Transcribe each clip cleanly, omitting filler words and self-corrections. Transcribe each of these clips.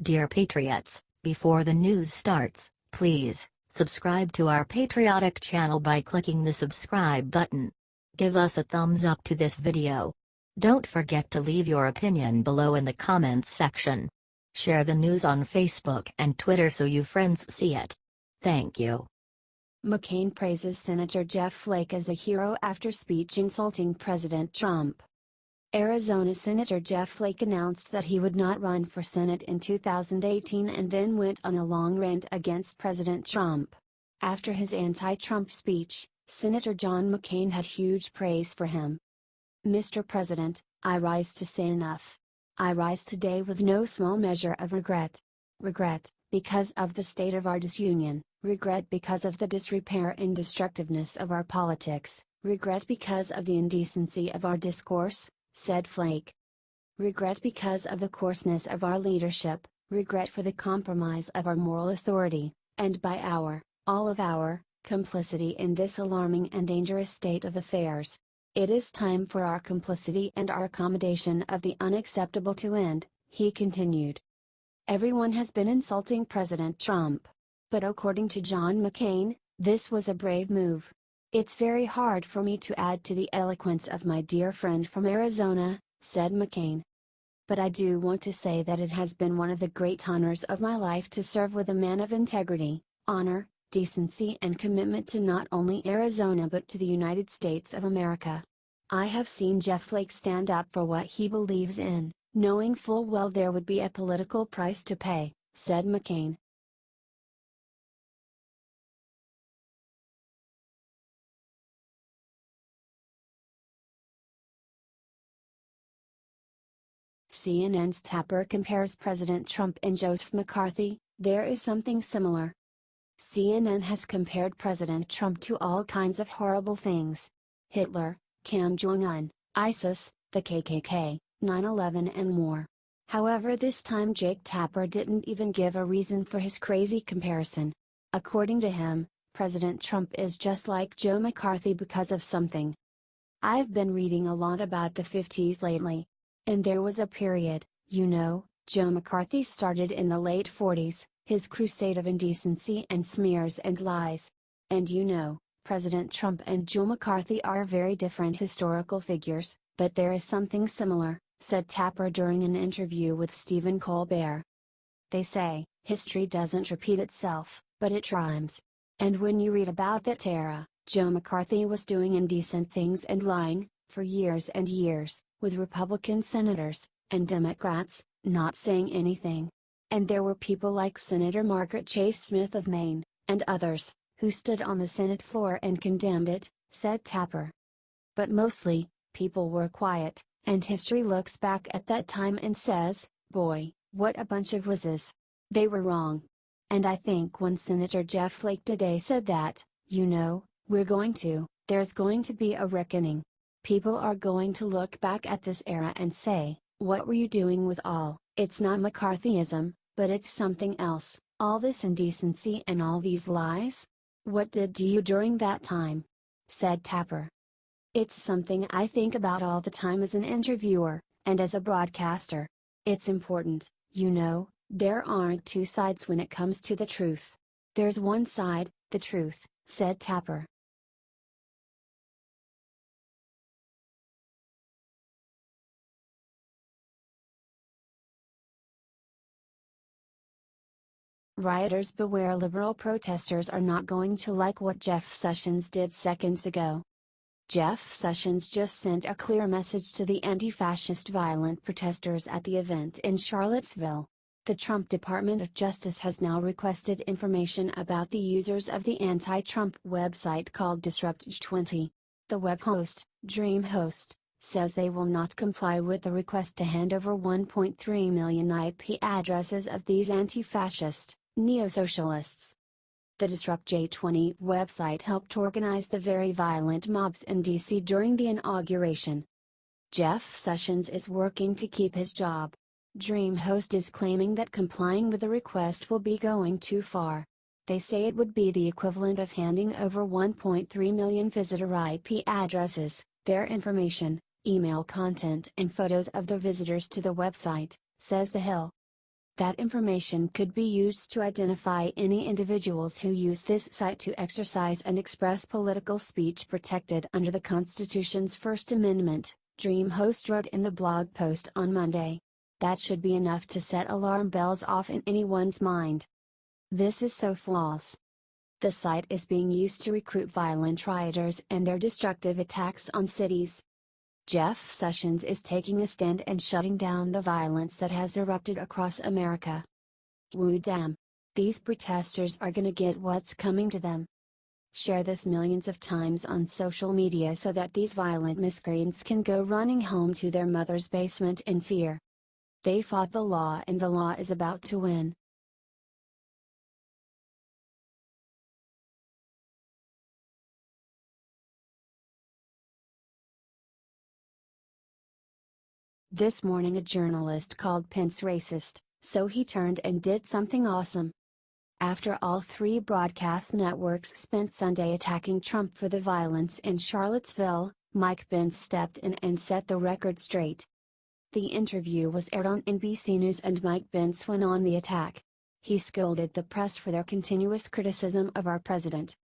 Dear Patriots, before the news starts, please subscribe to our patriotic channel by clicking the subscribe button. Give us a thumbs up to this video. Don't forget to leave your opinion below in the comments section. Share the news on Facebook and Twitter so you friends see it. Thank you. McCain praises Senator Jeff Flake as a hero after speech insulting President Trump. Arizona Senator Jeff Flake announced that he would not run for Senate in 2018 and then went on a long rant against President Trump. After his anti-Trump speech, Senator John McCain had huge praise for him. Mr. President, I rise to say enough. I rise today with no small measure of regret. Regret, because of the state of our disunion, regret because of the disrepair and destructiveness of our politics, regret because of the indecency of our discourse, said Flake. Regret because of the coarseness of our leadership, regret for the compromise of our moral authority, and by all of our, complicity in this alarming and dangerous state of affairs. It is time for our complicity and our accommodation of the unacceptable to end, he continued. Everyone has been insulting President Trump. But according to John McCain, this was a brave move. It's very hard for me to add to the eloquence of my dear friend from Arizona, said McCain. But I do want to say that it has been one of the great honors of my life to serve with a man of integrity, honor, decency and commitment to not only Arizona but to the United States of America. I have seen Jeff Flake stand up for what he believes in, knowing full well there would be a political price to pay, said McCain. CNN's Tapper compares President Trump and Joseph McCarthy. There is something similar. CNN has compared President Trump to all kinds of horrible things. Hitler, Kim Jong-un, ISIS, the KKK, 9/11 and more. However, this time Jake Tapper didn't even give a reason for his crazy comparison. According to him, President Trump is just like Joe McCarthy because of something. I've been reading a lot about the 50s lately. And there was a period, Joe McCarthy started in the late 40s, his crusade of indecency and smears and lies. And President Trump and Joe McCarthy are very different historical figures, but there is something similar, said Tapper during an interview with Stephen Colbert. They say, history doesn't repeat itself, but it rhymes. And when you read about that era, Joe McCarthy was doing indecent things and lying, for years and years, with Republican senators, and Democrats, not saying anything. And there were people like Senator Margaret Chase Smith of Maine, and others, who stood on the Senate floor and condemned it, said Tapper. But mostly, people were quiet, and history looks back at that time and says, boy, what a bunch of wuzzes. They were wrong. And I think when Senator Jeff Flake today said that, there's going to be a reckoning. People are going to look back at this era and say, what were you doing with it's not McCarthyism, but it's something else, all this indecency and all these lies? What did you during that time? Said Tapper. It's something I think about all the time as an interviewer, and as a broadcaster. It's important, there aren't two sides when it comes to the truth. There's one side, the truth, said Tapper. Rioters beware, liberal protesters are not going to like what Jeff Sessions did seconds ago. Jeff Sessions just sent a clear message to the anti-fascist violent protesters at the event in Charlottesville. The Trump Department of Justice has now requested information about the users of the anti-Trump website called Disrupt20. The web host, DreamHost, says they will not comply with the request to hand over 1.3 million IP addresses of these anti-fascist, neo-socialists. The Disrupt20 website helped organize the very violent mobs in D.C. during the inauguration. Jeff Sessions is working to keep his job. DreamHost is claiming that complying with the request will be going too far. They say it would be the equivalent of handing over 1.3 million visitor IP addresses, their information, email content and photos of the visitors to the website, says The Hill. That information could be used to identify any individuals who use this site to exercise and express political speech protected under the Constitution's First Amendment, Dream host wrote in the blog post on Monday. That should be enough to set alarm bells off in anyone's mind. This is so false. The site is being used to recruit violent rioters and their destructive attacks on cities. Jeff Sessions is taking a stand and shutting down the violence that has erupted across America. Woo damn. These protesters are gonna get what's coming to them. Share this millions of times on social media so that these violent miscreants can go running home to their mother's basement in fear. They fought the law and the law is about to win. This morning a journalist called Pence racist, so he turned and did something awesome. After all three broadcast networks spent Sunday attacking Trump for the violence in Charlottesville, Mike Pence stepped in and set the record straight. The interview was aired on NBC News and Mike Pence went on the attack. He scolded the press for their continuous criticism of our president.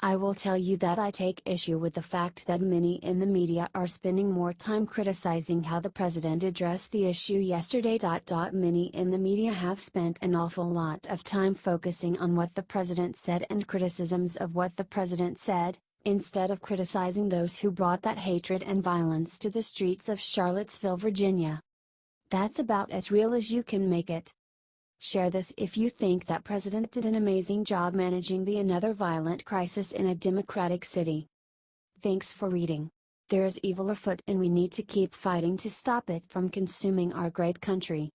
I will tell you that I take issue with the fact that many in the media are spending more time criticizing how the president addressed the issue yesterday. Many in the media have spent an awful lot of time focusing on what the president said and criticisms of what the president said, instead of criticizing those who brought that hatred and violence to the streets of Charlottesville, Virginia. That's about as real as you can make it. Share this if you think that president did an amazing job managing another violent crisis in a democratic city. Thanks for reading. There is evil afoot and we need to keep fighting to stop it from consuming our great country.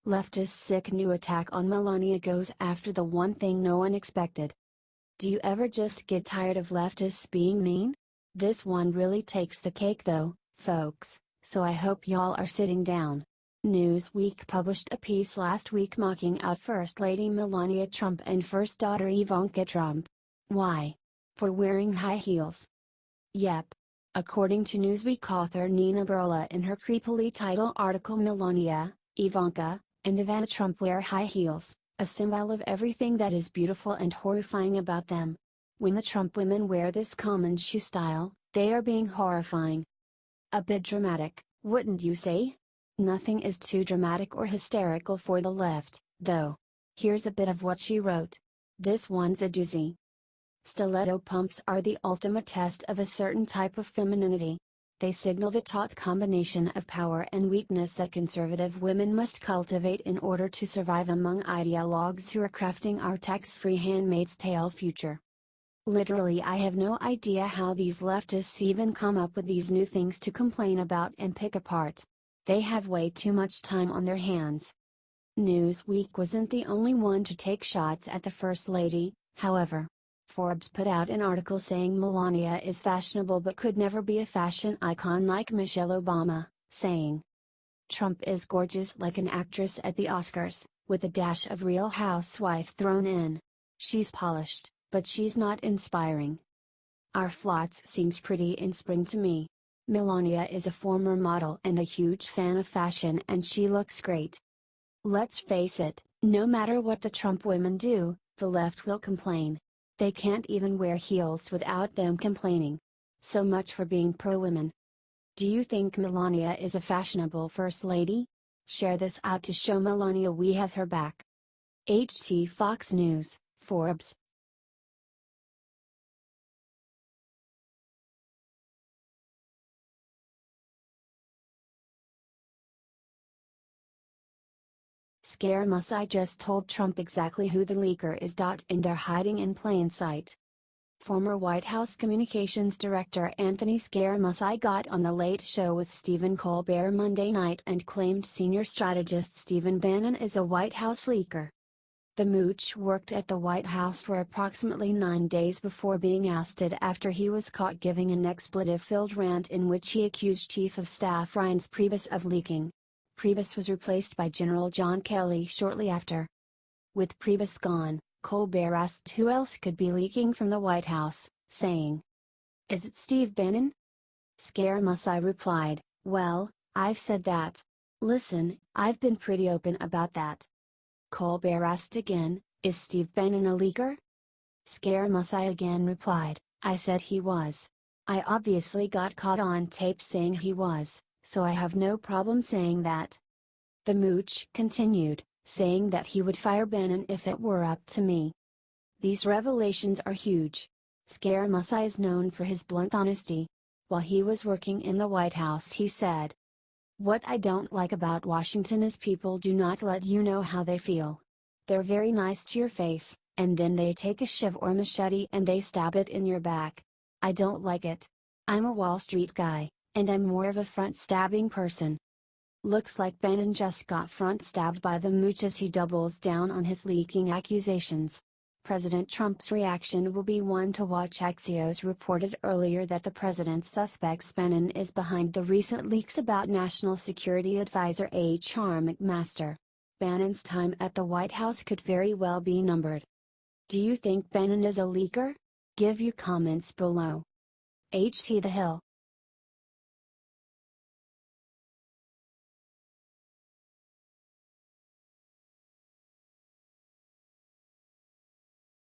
Leftists' sick new attack on Melania goes after the one thing no one expected. Do you ever just get tired of leftists being mean? This one really takes the cake though, folks, so I hope y'all are sitting down. Newsweek published a piece last week mocking out First Lady Melania Trump and First Daughter Ivanka Trump. Why? For wearing high heels. Yep. According to Newsweek author Nina Burla in her creepily titled article Melania, Ivanka, and Ivana Trump wear high heels, a symbol of everything that is beautiful and horrifying about them. When the Trump women wear this common shoe style, they are being horrifying. A bit dramatic, wouldn't you say? Nothing is too dramatic or hysterical for the left, though. Here's a bit of what she wrote. This one's a doozy. Stiletto pumps are the ultimate test of a certain type of femininity. They signal the taut combination of power and weakness that conservative women must cultivate in order to survive among ideologues who are crafting our tax-free Handmaid's Tale future. Literally, I have no idea how these leftists even come up with these new things to complain about and pick apart. They have way too much time on their hands. Newsweek wasn't the only one to take shots at the First Lady, however. Forbes put out an article saying Melania is fashionable but could never be a fashion icon like Michelle Obama, saying, Trump is gorgeous like an actress at the Oscars, with a dash of Real Housewife thrown in. She's polished, but she's not inspiring. Our flots seems pretty in spring to me. Melania is a former model and a huge fan of fashion and she looks great. Let's face it, no matter what the Trump women do, the left will complain. They can't even wear heels without them complaining. So much for being pro-women. Do you think Melania is a fashionable first lady? Share this out to show Melania we have her back. HT Fox News, Forbes. Scaramus I just told Trump exactly who the leaker is. And they're hiding in plain sight. Former White House Communications Director Anthony Scaramucci got on The Late Show with Stephen Colbert Monday night and claimed senior strategist Stephen Bannon is a White House leaker. The mooch worked at the White House for approximately 9 days before being ousted after he was caught giving an expletive-filled rant in which he accused Chief of Staff Reince Priebus of leaking. Priebus was replaced by General John Kelly shortly after. With Priebus gone, Colbert asked who else could be leaking from the White House, saying, "Is it Steve Bannon?" Scaramucci replied, "Well, I've said that. Listen, I've been pretty open about that." Colbert asked again, "Is Steve Bannon a leaker?" Scaramucci again replied, "I said he was. I obviously got caught on tape saying he was, so I have no problem saying that." The mooch continued, saying that he would fire Bannon if it were up to me. These revelations are huge. Scaramucci is known for his blunt honesty. While he was working in the White House, he said, "What I don't like about Washington is people do not let you know how they feel. They're very nice to your face, and then they take a shiv or machete and they stab it in your back. I don't like it. I'm a Wall Street guy, and I'm more of a front-stabbing person." Looks like Bannon just got front-stabbed by the mooch as he doubles down on his leaking accusations. President Trump's reaction will be one to watch. Axios reported earlier that the president suspects Bannon is behind the recent leaks about National Security Advisor H.R. McMaster. Bannon's time at the White House could very well be numbered. Do you think Bannon is a leaker? Give your comments below. H.T. The Hill